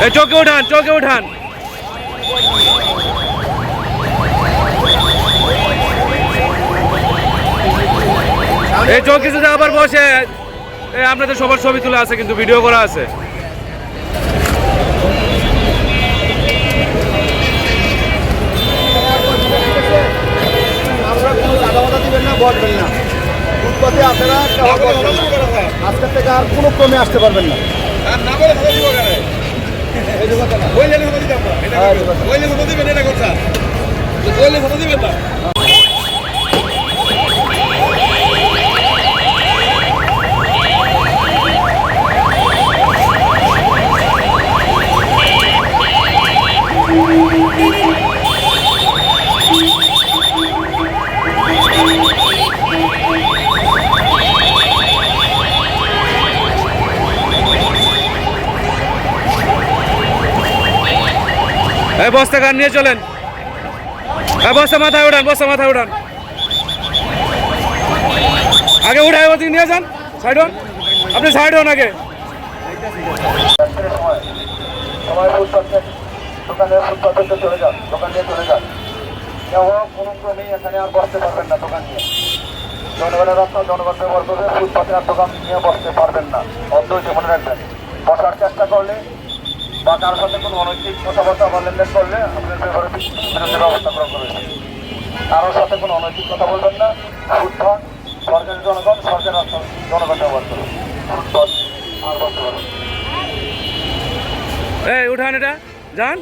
এই চৌকে উঠান, চৌকে উঠান। এই চৌকি যদি আবার বসে, আপনাদের সবার ছবি তোলা আছে, কিন্তু ভিডিও করা আছে। বসবেন না, ফুটপাতে আপনারা আজকের থেকে আর কোনো ক্রমে আসতে পারবেন না। বস্তা কার নিয়ে চলেন, বস্তা মাথায় উঠান, বস্তা মাথায় উঠান, আগে উঠায় ওদিকে নিয়ে যান, সাইড হন, আপনি সাইড হন আগে। দোকানে ফুটপাতে চলে যান, দোকান নিয়ে চলে যান। কেউ কোনো ক্রমেই এখানে আর বসতে পারবেন না দোকান নিয়ে। জনগণের রাস্তা জনগণ ব্যবহার করবে, ফুটপাতে আর দোকান নিয়ে বসতে পারবেন না। অবশ্যই মনে রাখবেন, বসার চেষ্টা করলে বা কারোর সাথে কোনো অনৈতিক কথাবার্তা বা লেনদেন করলে আপনার ব্যাপারে বিরুদ্ধে ব্যবস্থা গ্রহণ করবেন। কারোর সাথে কোনো অনৈতিক কথা বলবেন না। ফুটপাত সরকারি জনগণ, সরকারি রাস্তা জনগণ ব্যবহার করবে। ফুটপাত আর বসতে পারবেন। এই উঠান, এটা যান।